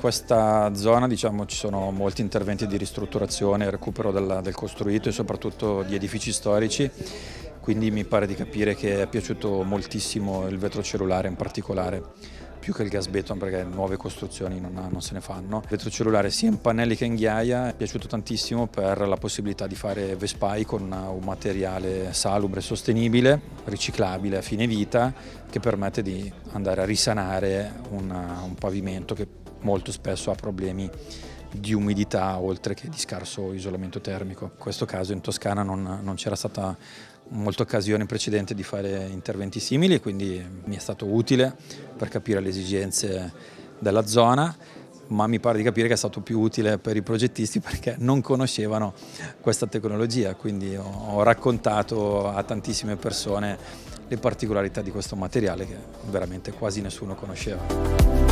questa zona ci sono molti interventi di ristrutturazione, recupero del costruito e soprattutto di edifici storici, quindi mi pare di capire che è piaciuto moltissimo il vetro cellulare in particolare, più che il gas beton perché nuove costruzioni non se ne fanno. Il vetro cellulare sia in pannelli che in ghiaia è piaciuto tantissimo per la possibilità di fare vespai con un materiale salubre, sostenibile, riciclabile a fine vita, che permette di andare a risanare un pavimento che molto spesso ha problemi di umidità oltre che di scarso isolamento termico. In questo caso in Toscana non c'era stata molte occasioni precedenti di fare interventi simili, quindi mi è stato utile per capire le esigenze della zona, ma mi pare di capire che è stato più utile per i progettisti perché non conoscevano questa tecnologia, quindi ho raccontato a tantissime persone le particolarità di questo materiale che veramente quasi nessuno conosceva.